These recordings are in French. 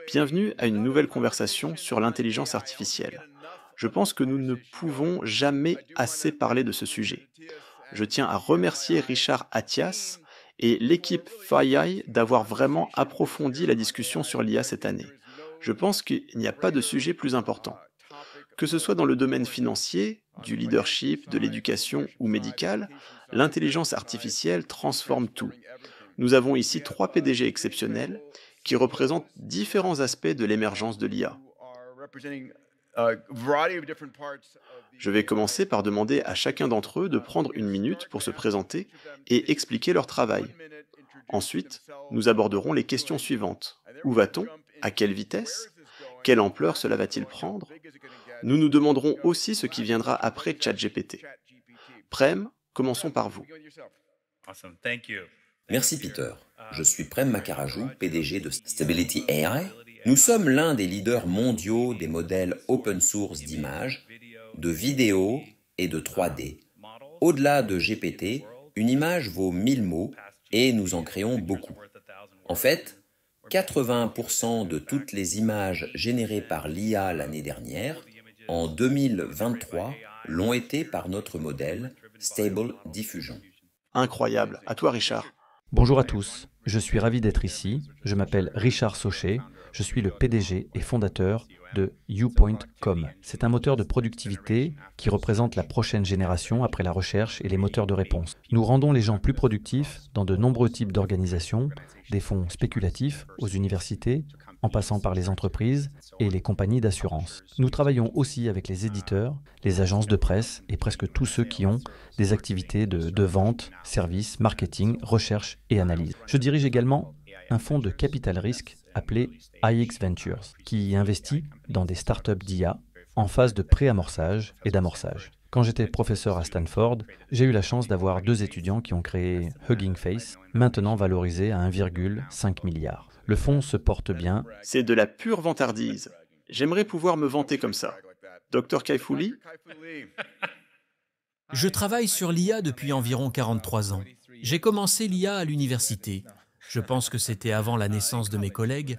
Bienvenue à une nouvelle conversation sur l'intelligence artificielle. Je pense que nous ne pouvons jamais assez parler de ce sujet. Je tiens à remercier Richard Attias et l'équipe FiAI d'avoir vraiment approfondi la discussion sur l'IA cette année. Je pense qu'il n'y a pas de sujet plus important. Que ce soit dans le domaine financier, du leadership, de l'éducation ou médical, l'intelligence artificielle transforme tout. Nous avons ici trois PDG exceptionnels qui représentent différents aspects de l'émergence de l'IA. Je vais commencer par demander à chacun d'entre eux de prendre une minute pour se présenter et expliquer leur travail. Ensuite, nous aborderons les questions suivantes. Où va-t-on? À quelle vitesse? Quelle ampleur cela va-t-il prendre? Nous nous demanderons aussi ce qui viendra après ChatGPT. Prem, commençons par vous. Merci Peter. Je suis Prem Makaraju, PDG de Stability AI. Nous sommes l'un des leaders mondiaux des modèles open source d'images, de vidéos et de 3D. Au-delà de GPT, une image vaut 1000 mots et nous en créons beaucoup. En fait, 80% de toutes les images générées par l'IA l'année dernière, en 2023, l'ont été par notre modèle Stable Diffusion. Incroyable. À toi, Richard. Bonjour à tous, je suis ravi d'être ici. Je m'appelle Richard Sauché, je suis le PDG et fondateur de YouPoint.com. C'est un moteur de productivité qui représente la prochaine génération après la recherche et les moteurs de réponse. Nous rendons les gens plus productifs dans de nombreux types d'organisations, des fonds spéculatifs aux universités, en passant par les entreprises et les compagnies d'assurance. Nous travaillons aussi avec les éditeurs, les agences de presse et presque tous ceux qui ont des activités de vente, services, marketing, recherche et analyse. Je dirige également un fonds de capital risque appelé iX Ventures, qui investit dans des startups d'IA en phase de pré-amorçage et d'amorçage. Quand j'étais professeur à Stanford, j'ai eu la chance d'avoir 2 étudiants qui ont créé Hugging Face, maintenant valorisé à 1,5 milliard. Le fonds se porte bien. C'est de la pure vantardise. J'aimerais pouvoir me vanter comme ça. Dr Kaifouli? Je travaille sur l'IA depuis environ 43 ans. J'ai commencé l'IA à l'université. Je pense que c'était avant la naissance de mes collègues.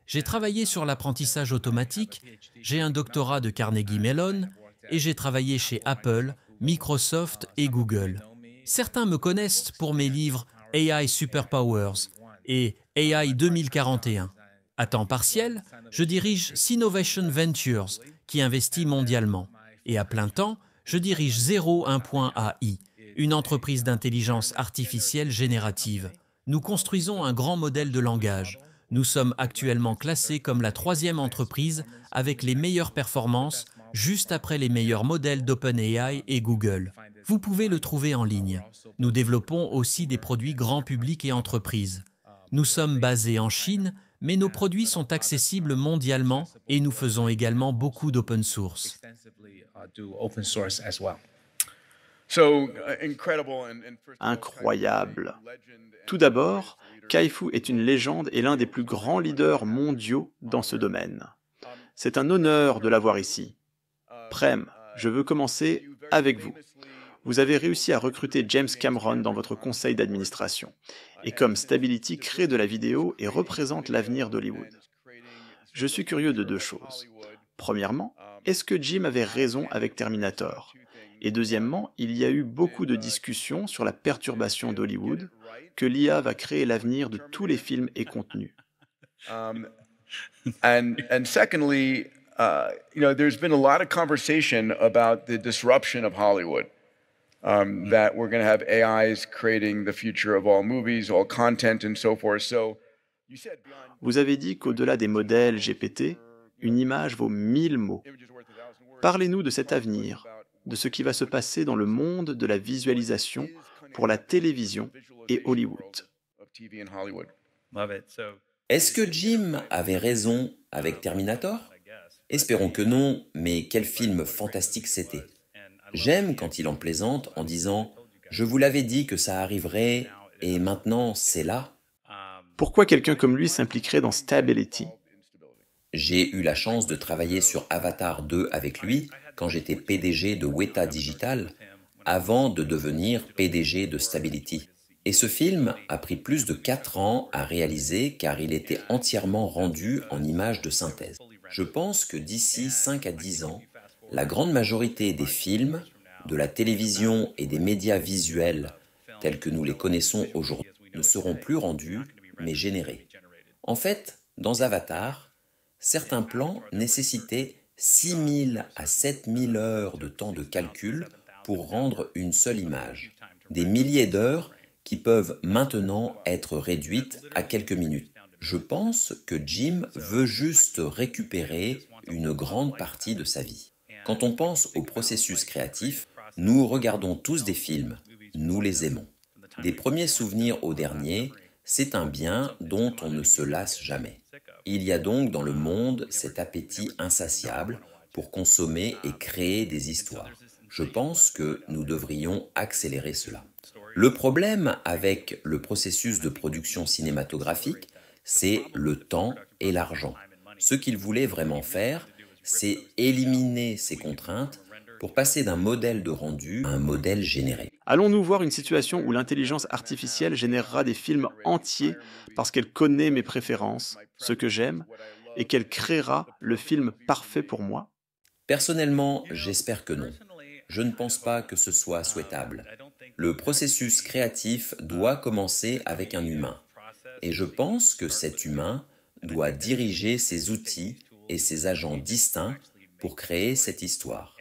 J'ai travaillé sur l'apprentissage automatique, j'ai un doctorat de Carnegie Mellon et j'ai travaillé chez Apple, Microsoft et Google. Certains me connaissent pour mes livres AI Superpowers et AI 2041. À temps partiel, je dirige Sinovation Ventures, qui investit mondialement. Et à plein temps, je dirige 01.ai, une entreprise d'intelligence artificielle générative. Nous construisons un grand modèle de langage. Nous sommes actuellement classés comme la 3e entreprise avec les meilleures performances, juste après les meilleurs modèles d'OpenAI et Google. Vous pouvez le trouver en ligne. Nous développons aussi des produits grand public et entreprises. Nous sommes basés en Chine, mais nos produits sont accessibles mondialement et nous faisons également beaucoup d'open source. Incroyable. Tout d'abord, Kai-Fu est une légende et l'un des plus grands leaders mondiaux dans ce domaine. C'est un honneur de l'avoir ici. Prem, je veux commencer avec vous. Vous avez réussi à recruter James Cameron dans votre conseil d'administration. Et comme Stability crée de la vidéo et représente l'avenir d'Hollywood. Je suis curieux de 2 choses. Premièrement, est-ce que Jim avait raison avec Terminator? Et deuxièmement, il y a eu beaucoup de discussions sur la perturbation d'Hollywood, que l'IA va créer l'avenir de tous les films et contenus. And secondly, there's been a lot of conversation about the disruption of Hollywood. That we're going to have AIs creating the future of all movies, all content, and so forth. So, vous avez dit qu'au-delà des modèles GPT, une image vaut 1000 mots. Parlez-nous de cet avenir, de ce qui va se passer dans le monde de la visualisation pour la télévision et Hollywood. Est-ce que Jim avait raison avec Terminator? Espérons que non, mais quel film fantastique c'était. J'aime quand il en plaisante en disant « Je vous l'avais dit que ça arriverait et maintenant c'est là ». Pourquoi quelqu'un comme lui s'impliquerait dans Stability? J'ai eu la chance de travailler sur Avatar 2 avec lui quand j'étais PDG de Weta Digital. avant de devenir PDG de Stability. Et ce film a pris plus de 4 ans à réaliser car il était entièrement rendu en images de synthèse. Je pense que d'ici 5 à 10 ans, la grande majorité des films, de la télévision et des médias visuels tels que nous les connaissons aujourd'hui ne seront plus rendus, mais générés. En fait, dans Avatar, certains plans nécessitaient 6000 à 7000 heures de temps de calcul pour rendre une seule image. Des milliers d'heures qui peuvent maintenant être réduites à quelques minutes. Je pense que Jim veut juste récupérer une grande partie de sa vie. Quand on pense au processus créatif, nous regardons tous des films, nous les aimons. Des premiers souvenirs aux derniers, c'est un bien dont on ne se lasse jamais. Il y a donc dans le monde cet appétit insatiable pour consommer et créer des histoires. Je pense que nous devrions accélérer cela. Le problème avec le processus de production cinématographique, c'est le temps et l'argent. Ce qu'il voulait vraiment faire, c'est éliminer ces contraintes pour passer d'un modèle de rendu à un modèle généré. Allons-nous voir une situation où l'intelligence artificielle générera des films entiers parce qu'elle connaît mes préférences, ce que j'aime, et qu'elle créera le film parfait pour moi? Personnellement, j'espère que non. Je ne pense pas que ce soit souhaitable. Le processus créatif doit commencer avec un humain. Et je pense que cet humain doit diriger ses outils et ses agents distincts pour créer cette histoire.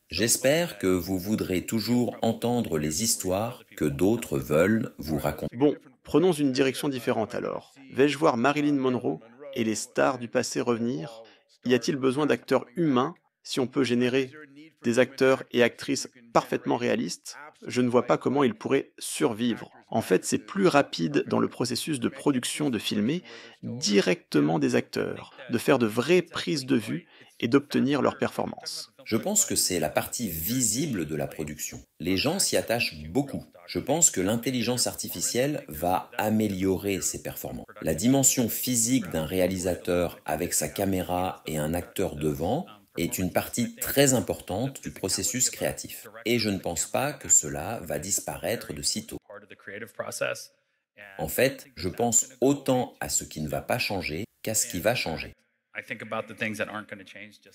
J'espère que vous voudrez toujours entendre les histoires que d'autres veulent vous raconter. Bon, prenons une direction différente alors. Vais-je voir Marilyn Monroe et les stars du passé revenir? Y a-t-il besoin d'acteurs humains si on peut générer des acteurs et actrices parfaitement réalistes? Je ne vois pas comment ils pourraient survivre. En fait, c'est plus rapide dans le processus de production de filmer directement des acteurs, de faire de vraies prises de vue et d'obtenir leur performance. Je pense que c'est la partie visible de la production. Les gens s'y attachent beaucoup. Je pense que l'intelligence artificielle va améliorer ses performances. La dimension physique d'un réalisateur avec sa caméra et un acteur devant est une partie très importante du processus créatif. Et je ne pense pas que cela va disparaître de sitôt. En fait, je pense autant à ce qui ne va pas changer qu'à ce qui va changer.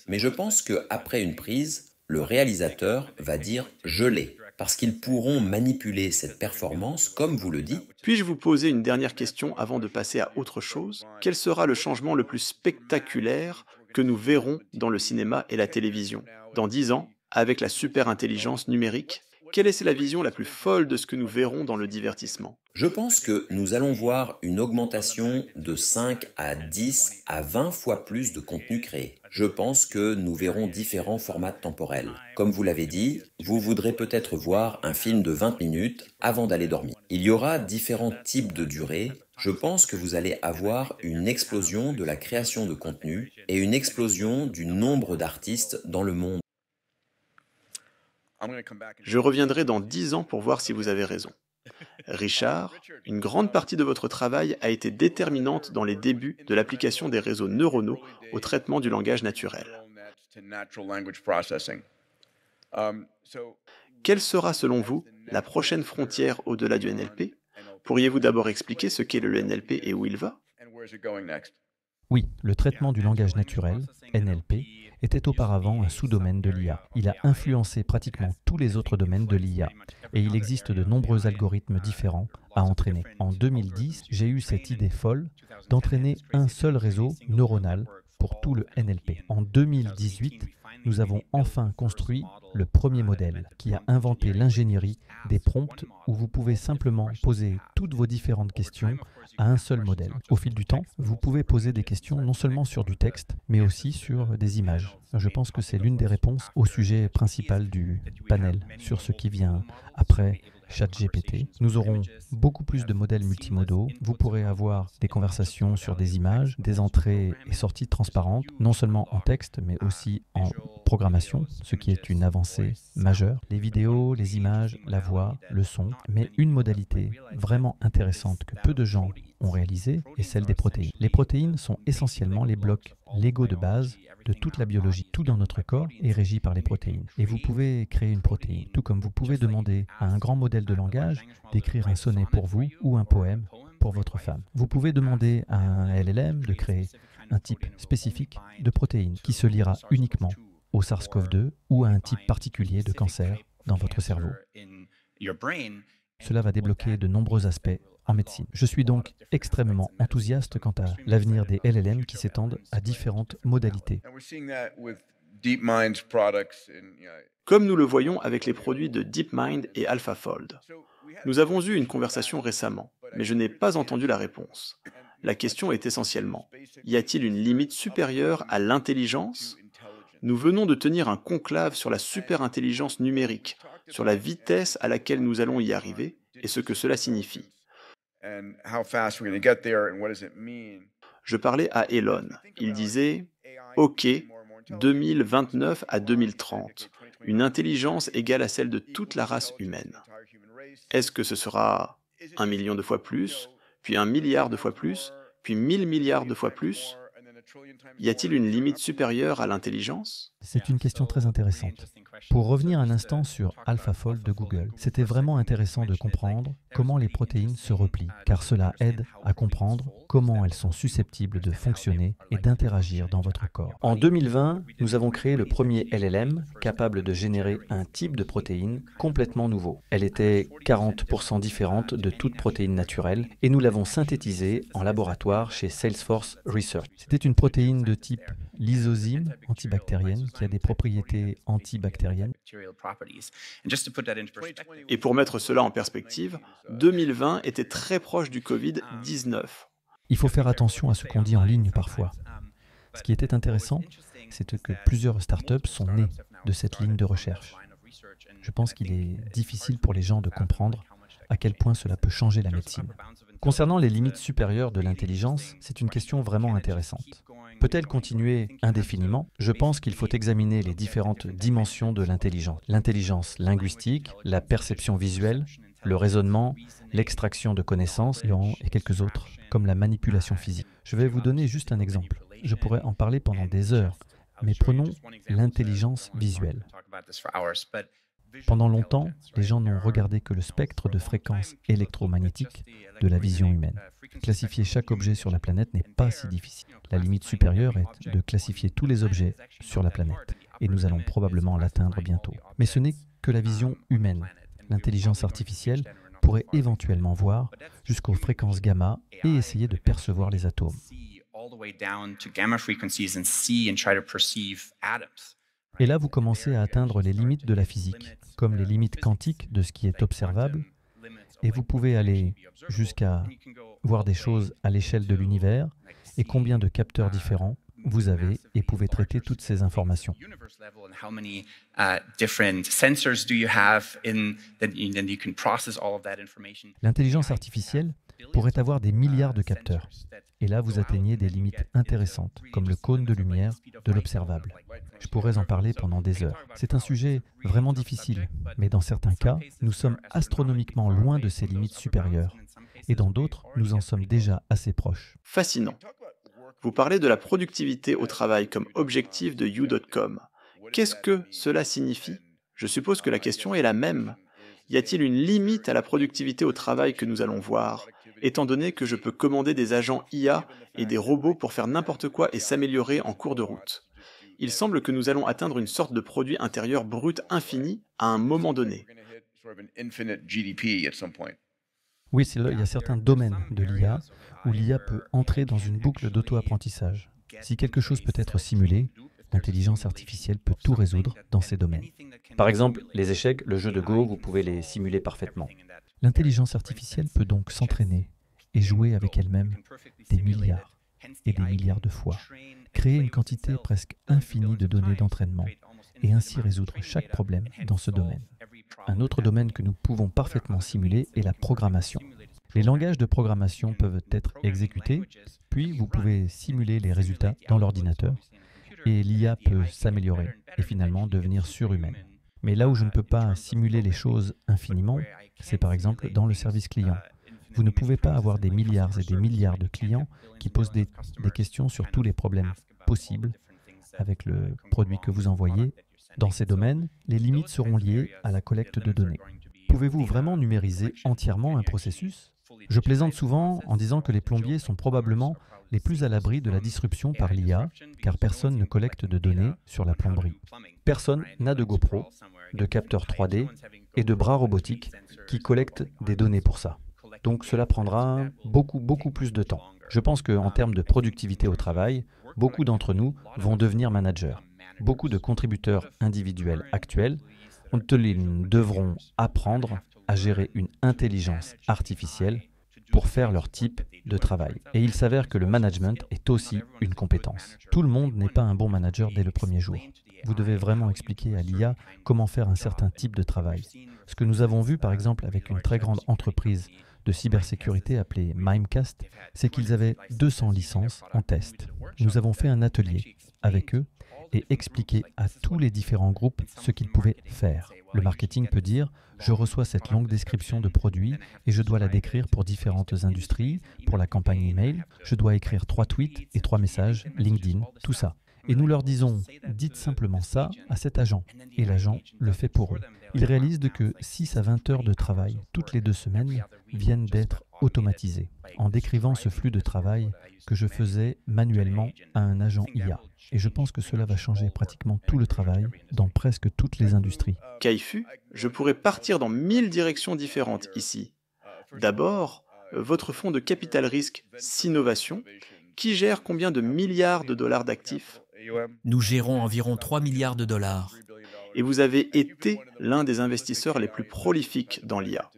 Mais je pense qu'après une prise, le réalisateur va dire « je l'ai », parce qu'ils pourront manipuler cette performance comme vous le dites. Puis-je vous poser une dernière question avant de passer à autre chose? Quel sera le changement le plus spectaculaire que nous verrons dans le cinéma et la télévision? Dans 10 ans, avec la super-intelligence numérique, quelle est la vision la plus folle de ce que nous verrons dans le divertissement? Je pense que nous allons voir une augmentation de 5 à 10 à 20 fois plus de contenu créé. Je pense que nous verrons différents formats temporels. Comme vous l'avez dit, vous voudrez peut-être voir un film de 20 minutes avant d'aller dormir. Il y aura différents types de durées. Je pense que vous allez avoir une explosion de la création de contenu et une explosion du nombre d'artistes dans le monde. Je reviendrai dans 10 ans pour voir si vous avez raison. Richard, une grande partie de votre travail a été déterminante dans les débuts de l'application des réseaux neuronaux au traitement du langage naturel. Quelle sera selon vous la prochaine frontière au-delà du NLP? Pourriez-vous d'abord expliquer ce qu'est le NLP et où il va? Oui, le traitement du langage naturel, NLP, était auparavant un sous-domaine de l'IA. Il a influencé pratiquement tous les autres domaines de l'IA et il existe de nombreux algorithmes différents à entraîner. En 2010, j'ai eu cette idée folle d'entraîner un seul réseau neuronal pour tout le NLP. En 2018, nous avons enfin construit le premier modèle qui a inventé l'ingénierie des prompts où vous pouvez simplement poser toutes vos différentes questions à un seul modèle. Au fil du temps, vous pouvez poser des questions non seulement sur du texte, mais aussi sur des images. Je pense que c'est l'une des réponses au sujet principal du panel sur ce qui vient après ChatGPT. Nous aurons beaucoup plus de modèles multimodaux. Vous pourrez avoir des conversations sur des images, des entrées et sorties transparentes, non seulement en texte, mais aussi en programmation, ce qui est une avancée majeure. Les vidéos, les images, la voix, le son, mais une modalité vraiment intéressante que peu de gens ont réalisées est celle des protéines. Les protéines sont essentiellement les blocs Lego de base de toute la biologie. Tout dans notre corps est régi par les protéines. Et vous pouvez créer une protéine, tout comme vous pouvez demander à un grand modèle de langage d'écrire un sonnet pour vous ou un poème pour votre femme. Vous pouvez demander à un LLM de créer un type spécifique de protéines qui se liera uniquement au SARS-CoV-2 ou à un type particulier de cancer dans votre cerveau. Cela va débloquer de nombreux aspects en médecine. Je suis donc extrêmement enthousiaste quant à l'avenir des LLM qui s'étendent à différentes modalités. Comme nous le voyons avec les produits de DeepMind et AlphaFold. Nous avons eu une conversation récemment, mais je n'ai pas entendu la réponse. La question est essentiellement, y a-t-il une limite supérieure à l'intelligence ? Nous venons de tenir un conclave sur la superintelligence numérique, sur la vitesse à laquelle nous allons y arriver et ce que cela signifie. Je parlais à Elon. Il disait « Ok, 2029 à 2030, une intelligence égale à celle de toute la race humaine. Est-ce que ce sera 1 million de fois plus, puis 1 milliard de fois plus, puis 1000 milliards de fois plus ? Y a-t-il une limite supérieure à l'intelligence ? » C'est une question très intéressante. Pour revenir un instant sur AlphaFold de Google, c'était vraiment intéressant de comprendre comment les protéines se replient, car cela aide à comprendre comment elles sont susceptibles de fonctionner et d'interagir dans votre corps. En 2020, nous avons créé le premier LLM capable de générer un type de protéine complètement nouveau. Elle était 40% différente de toute protéine naturelle et nous l'avons synthétisée en laboratoire chez Salesforce Research. C'était une protéine de type lysozyme antibactérienne qui a des propriétés antibactériennes. Et pour mettre cela en perspective, 2020 était très proche du Covid-19. Il faut faire attention à ce qu'on dit en ligne parfois. Ce qui était intéressant, c'est que plusieurs startups sont nées de cette ligne de recherche. Je pense qu'il est difficile pour les gens de comprendre à quel point cela peut changer la médecine. Concernant les limites supérieures de l'intelligence, c'est une question vraiment intéressante. Peut-elle continuer indéfiniment ? Je pense qu'il faut examiner les différentes dimensions de l'intelligence. L'intelligence linguistique, la perception visuelle, le raisonnement, l'extraction de connaissances et quelques autres, comme la manipulation physique. Je vais vous donner juste un exemple. Je pourrais en parler pendant des heures, mais prenons l'intelligence visuelle. Pendant longtemps, les gens n'ont regardé que le spectre de fréquences électromagnétiques de la vision humaine. Classifier chaque objet sur la planète n'est pas si difficile. La limite supérieure est de classifier tous les objets sur la planète, et nous allons probablement l'atteindre bientôt. Mais ce n'est que la vision humaine. L'intelligence artificielle pourrait éventuellement voir jusqu'aux fréquences gamma et essayer de percevoir les atomes. Et là, vous commencez à atteindre les limites de la physique, comme les limites quantiques de ce qui est observable, et vous pouvez aller jusqu'à voir des choses à l'échelle de l'univers et combien de capteurs différents vous avez et pouvez traiter toutes ces informations. L'intelligence artificielle pourrait avoir des milliards de capteurs. Et là, vous atteignez des limites intéressantes, comme le cône de lumière de l'observable. Je pourrais en parler pendant des heures. C'est un sujet vraiment difficile, mais dans certains cas, nous sommes astronomiquement loin de ces limites supérieures. Et dans d'autres, nous en sommes déjà assez proches. Fascinant. Vous parlez de la productivité au travail comme objectif de You.com. Qu'est-ce que cela signifie ? Je suppose que la question est la même. Y a-t-il une limite à la productivité au travail que nous allons voir, étant donné que je peux commander des agents IA et des robots pour faire n'importe quoi et s'améliorer en cours de route ? Il semble que nous allons atteindre une sorte de produit intérieur brut infini à un moment donné. Oui, il y a certains domaines de l'IA où l'IA peut entrer dans une boucle d'auto-apprentissage. Si quelque chose peut être simulé, l'intelligence artificielle peut tout résoudre dans ces domaines. Par exemple, les échecs, le jeu de Go, vous pouvez les simuler parfaitement. L'intelligence artificielle peut donc s'entraîner et jouer avec elle-même des milliards et des milliards de fois, créer une quantité presque infinie de données d'entraînement et ainsi résoudre chaque problème dans ce domaine. Un autre domaine que nous pouvons parfaitement simuler est la programmation. Les langages de programmation peuvent être exécutés, puis vous pouvez simuler les résultats dans l'ordinateur et l'IA peut s'améliorer et finalement devenir surhumaine. Mais là où je ne peux pas simuler les choses infiniment, c'est par exemple dans le service client. Vous ne pouvez pas avoir des milliards et des milliards de clients qui posent des questions sur tous les problèmes possibles avec le produit que vous envoyez. Dans ces domaines, les limites seront liées à la collecte de données. Pouvez-vous vraiment numériser entièrement un processus? Je plaisante souvent en disant que les plombiers sont probablement les plus à l'abri de la disruption par l'IA, car personne ne collecte de données sur la plomberie. Personne n'a de GoPro, de capteurs 3D et de bras robotiques qui collectent des données pour ça. Donc cela prendra beaucoup plus de temps. Je pense qu'en termes de productivité au travail, beaucoup d'entre nous vont devenir managers. Beaucoup de contributeurs individuels actuels devront apprendre à gérer une intelligence artificielle pour faire leur type de travail. Et il s'avère que le management est aussi une compétence. Tout le monde n'est pas un bon manager dès le premier jour. Vous devez vraiment expliquer à l'IA comment faire un certain type de travail. Ce que nous avons vu par exemple avec une très grande entreprise de cybersécurité appelée Mimecast, c'est qu'ils avaient 200 licences en test. Nous avons fait un atelier avec eux et expliqué à tous les différents groupes ce qu'ils pouvaient faire. Le marketing peut dire « Je reçois cette longue description de produit et je dois la décrire pour différentes industries, pour la campagne email, je dois écrire 3 tweets et 3 messages, LinkedIn, tout ça. » Et nous leur disons « Dites simplement ça à cet agent. » Et l'agent le fait pour eux. Ils réalisent que 6 à 20 heures de travail toutes les 2 semaines viennent d'être automatisées en décrivant ce flux de travail que je faisais manuellement à un agent IA. Et je pense que cela va changer pratiquement tout le travail dans presque toutes les industries. Kai-Fu, je pourrais partir dans 1000 directions différentes ici. D'abord, votre fonds de capital risque Synovation, qui gère combien de milliards de dollars d'actifs? Nous gérons environ 3 milliards de dollars. Et vous avez été l'un des investisseurs les plus prolifiques dans l'IA.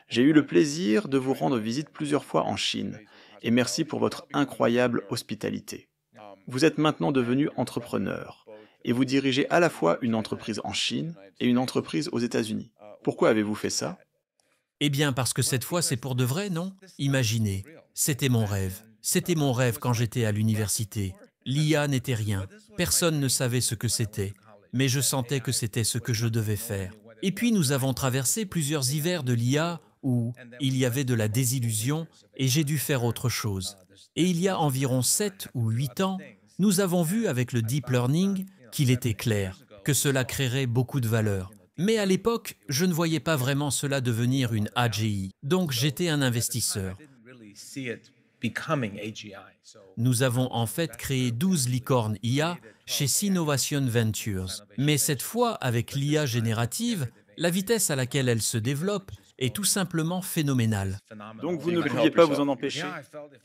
J'ai eu le plaisir de vous rendre visite plusieurs fois en Chine, et merci pour votre incroyable hospitalité. Vous êtes maintenant devenu entrepreneur, et vous dirigez à la fois une entreprise en Chine et une entreprise aux États-Unis. Pourquoi avez-vous fait ça? Eh bien parce que cette fois c'est pour de vrai, non? Imaginez, c'était mon rêve. C'était mon rêve quand j'étais à l'université. L'IA n'était rien. Personne ne savait ce que c'était. Mais je sentais que c'était ce que je devais faire. Et puis nous avons traversé plusieurs hivers de l'IA où il y avait de la désillusion et j'ai dû faire autre chose. Et il y a environ 7 ou 8 ans, nous avons vu avec le deep learning qu'il était clair que cela créerait beaucoup de valeur. Mais à l'époque, je ne voyais pas vraiment cela devenir une AGI. Donc j'étais un investisseur. Nous avons en fait créé 12 licornes IA chez Synovation Ventures. Mais cette fois, avec l'IA générative, la vitesse à laquelle elle se développe est tout simplement phénoménale. Donc vous ne pouviez pas vous en empêcher?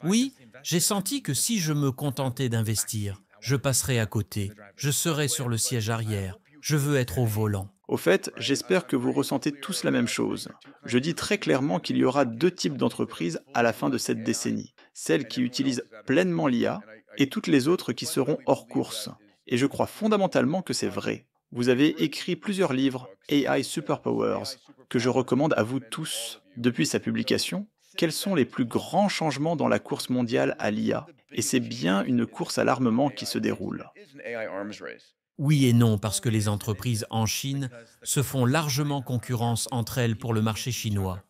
Oui, j'ai senti que si je me contentais d'investir, je passerais à côté. Je serais sur le siège arrière. Je veux être au volant. Au fait, j'espère que vous ressentez tous la même chose. Je dis très clairement qu'il y aura 2 types d'entreprises à la fin de cette décennie. Celles qui utilisent pleinement l'IA et toutes les autres qui seront hors course. Et je crois fondamentalement que c'est vrai. Vous avez écrit plusieurs livres, AI Superpowers, que je recommande à vous tous. Depuis sa publication, quels sont les plus grands changements dans la course mondiale à l'IA? Et c'est bien une course à l'armement qui se déroule. Oui et non, parce que les entreprises en Chine se font largement concurrence entre elles pour le marché chinois.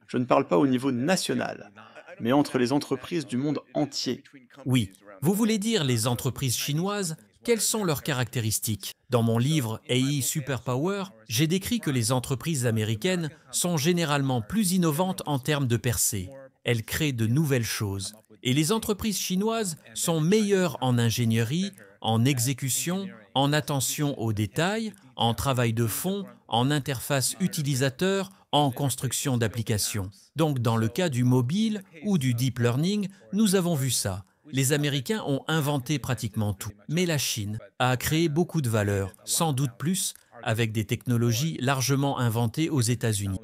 Je ne parle pas au niveau national, mais entre les entreprises du monde entier. Oui, vous voulez dire les entreprises chinoises? Quelles sont leurs caractéristiques? Dans mon livre AI Superpower, j'ai décrit que les entreprises américaines sont généralement plus innovantes en termes de percée. Elles créent de nouvelles choses. Et les entreprises chinoises sont meilleures en ingénierie, en exécution, en attention aux détails, en travail de fond, en interface utilisateur, en construction d'applications. Donc dans le cas du mobile ou du deep learning, nous avons vu ça. Les Américains ont inventé pratiquement tout. Mais la Chine a créé beaucoup de valeur, sans doute plus, avec des technologies largement inventées aux États-Unis.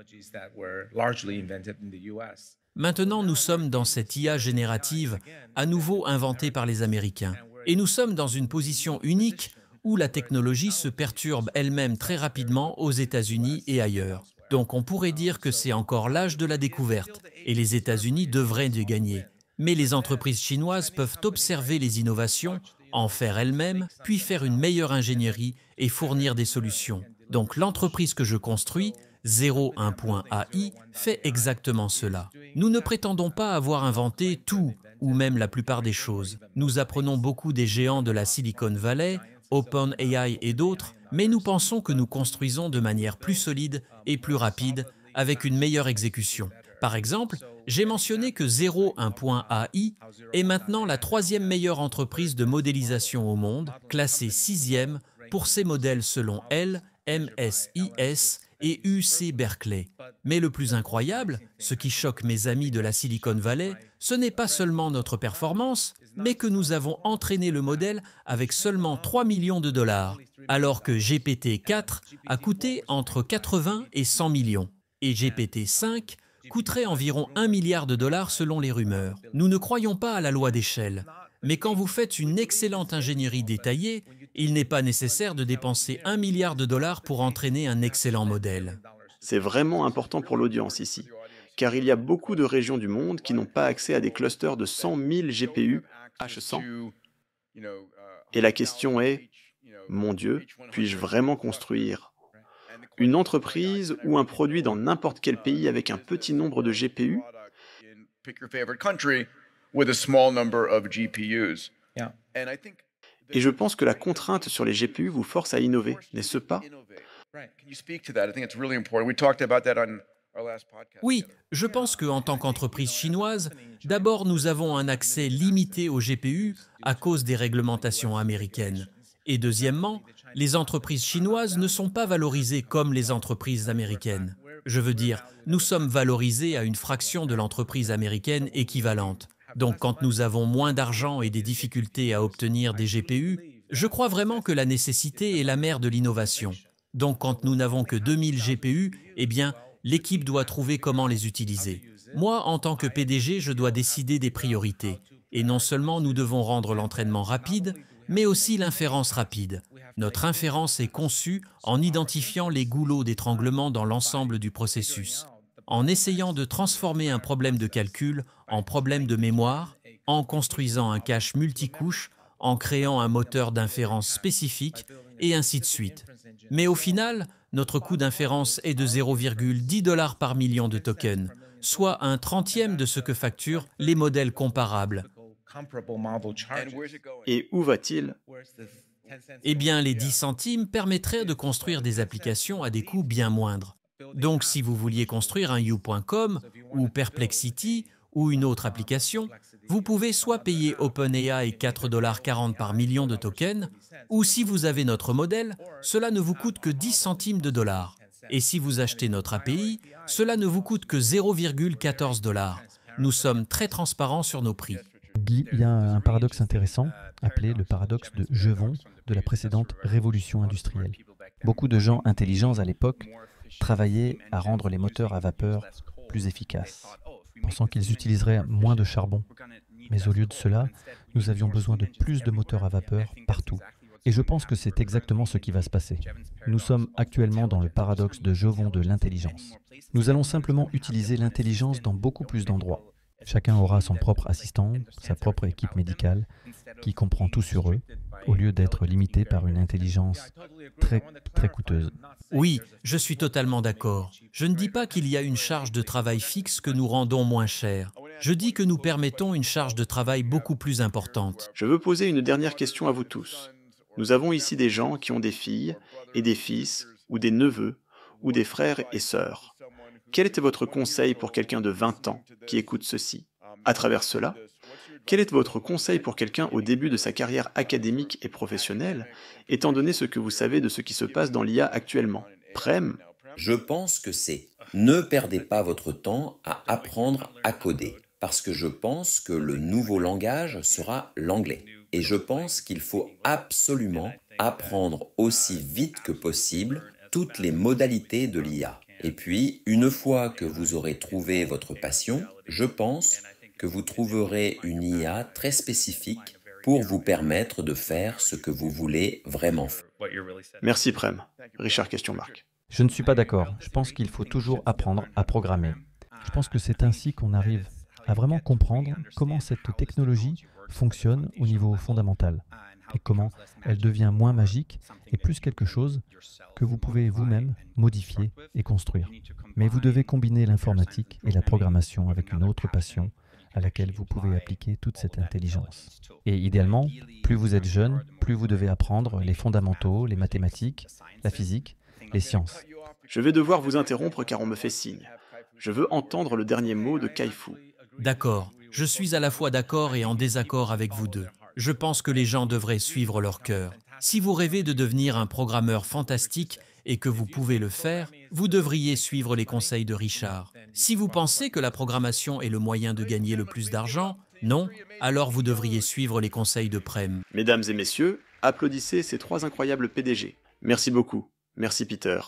Maintenant, nous sommes dans cette IA générative, à nouveau inventée par les Américains. Et nous sommes dans une position unique où la technologie se perturbe elle-même très rapidement aux États-Unis et ailleurs. Donc on pourrait dire que c'est encore l'âge de la découverte, et les États-Unis devraient y gagner. Mais les entreprises chinoises peuvent observer les innovations, en faire elles-mêmes, puis faire une meilleure ingénierie et fournir des solutions. Donc l'entreprise que je construis, 01.ai, fait exactement cela. Nous ne prétendons pas avoir inventé tout, ou même la plupart des choses. Nous apprenons beaucoup des géants de la Silicon Valley, OpenAI et d'autres, mais nous pensons que nous construisons de manière plus solide et plus rapide, avec une meilleure exécution. Par exemple, j'ai mentionné que Zero1.ai est maintenant la 3e meilleure entreprise de modélisation au monde, classée 6e pour ses modèles selon L, MSIS et UC Berkeley. Mais le plus incroyable, ce qui choque mes amis de la Silicon Valley, ce n'est pas seulement notre performance, mais que nous avons entraîné le modèle avec seulement 3 millions de dollars, alors que GPT-4 a coûté entre 80 et 100 millions, et GPT-5 coûterait environ 1 milliard de dollars selon les rumeurs. Nous ne croyons pas à la loi d'échelle, mais quand vous faites une excellente ingénierie détaillée, il n'est pas nécessaire de dépenser 1 milliard de dollars pour entraîner un excellent modèle. C'est vraiment important pour l'audience ici, car il y a beaucoup de régions du monde qui n'ont pas accès à des clusters de 100 000 GPU H100. Et la question est, mon Dieu, puis-je vraiment construire une entreprise ou un produit dans n'importe quel pays avec un petit nombre de GPU? Et je pense que la contrainte sur les GPU vous force à innover, n'est-ce pas? Oui, je pense qu'en tant qu'entreprise chinoise, d'abord nous avons un accès limité aux GPU à cause des réglementations américaines. Et deuxièmement, les entreprises chinoises ne sont pas valorisées comme les entreprises américaines. Je veux dire, nous sommes valorisés à une fraction de l'entreprise américaine équivalente. Donc quand nous avons moins d'argent et des difficultés à obtenir des GPU, je crois vraiment que la nécessité est la mère de l'innovation. Donc quand nous n'avons que 2000 GPU, eh bien, l'équipe doit trouver comment les utiliser. Moi, en tant que PDG, je dois décider des priorités. Et non seulement nous devons rendre l'entraînement rapide, mais aussi l'inférence rapide. Notre inférence est conçue en identifiant les goulots d'étranglement dans l'ensemble du processus, en essayant de transformer un problème de calcul en problème de mémoire, en construisant un cache multicouche, en créant un moteur d'inférence spécifique, et ainsi de suite. Mais au final, notre coût d'inférence est de 0,10 $ par million de tokens, soit un 30e de ce que facturent les modèles comparables. Et où va-t-il? Eh bien, les 10 centimes permettraient de construire des applications à des coûts bien moindres. Donc, si vous vouliez construire un You.com ou Perplexity ou une autre application, vous pouvez soit payer OpenAI 4,40 $ par million de tokens, ou si vous avez notre modèle, cela ne vous coûte que 10 centimes de dollars. Et si vous achetez notre API, cela ne vous coûte que 0,14 $. Nous sommes très transparents sur nos prix. Il y a un paradoxe intéressant, appelé le paradoxe de Jevons de la précédente révolution industrielle. Beaucoup de gens intelligents à l'époque travaillaient à rendre les moteurs à vapeur plus efficaces, pensant qu'ils utiliseraient moins de charbon. Mais au lieu de cela, nous avions besoin de plus de moteurs à vapeur partout. Et je pense que c'est exactement ce qui va se passer. Nous sommes actuellement dans le paradoxe de Jevons de l'intelligence. Nous allons simplement utiliser l'intelligence dans beaucoup plus d'endroits. Chacun aura son propre assistant, sa propre équipe médicale, qui comprend tout sur eux, au lieu d'être limité par une intelligence très coûteuse. Oui, je suis totalement d'accord. Je ne dis pas qu'il y a une charge de travail fixe que nous rendons moins chère. Je dis que nous permettons une charge de travail beaucoup plus importante. Je veux poser une dernière question à vous tous. Nous avons ici des gens qui ont des filles et des fils, ou des neveux, ou des frères et sœurs. Quel était votre conseil pour quelqu'un de 20 ans qui écoute ceci? À travers cela, quel est votre conseil pour quelqu'un au début de sa carrière académique et professionnelle, étant donné ce que vous savez de ce qui se passe dans l'IA actuellement? Prem? Je pense que c'est ne perdez pas votre temps à apprendre à coder, parce que je pense que le nouveau langage sera l'anglais. Et je pense qu'il faut absolument apprendre aussi vite que possible toutes les modalités de l'IA. Et puis, une fois que vous aurez trouvé votre passion, je pense que vous trouverez une IA très spécifique pour vous permettre de faire ce que vous voulez vraiment faire. Merci Prem. Richard, question Marc. Je ne suis pas d'accord. Je pense qu'il faut toujours apprendre à programmer. Je pense que c'est ainsi qu'on arrive à vraiment comprendre comment cette technologie fonctionne au niveau fondamental. et comment elle devient moins magique et plus quelque chose que vous pouvez vous-même modifier et construire. Mais vous devez combiner l'informatique et la programmation avec une autre passion à laquelle vous pouvez appliquer toute cette intelligence. Et idéalement, plus vous êtes jeune, plus vous devez apprendre les fondamentaux, les mathématiques, la physique, les sciences. Je vais devoir vous interrompre car on me fait signe. Je veux entendre le dernier mot de Kai-Fu. D'accord, je suis à la fois d'accord et en désaccord avec vous deux. Je pense que les gens devraient suivre leur cœur. Si vous rêvez de devenir un programmeur fantastique et que vous pouvez le faire, vous devriez suivre les conseils de Richard. Si vous pensez que la programmation est le moyen de gagner le plus d'argent, non, alors vous devriez suivre les conseils de Prem. Mesdames et messieurs, applaudissez ces trois incroyables PDG. Merci beaucoup. Merci Peter.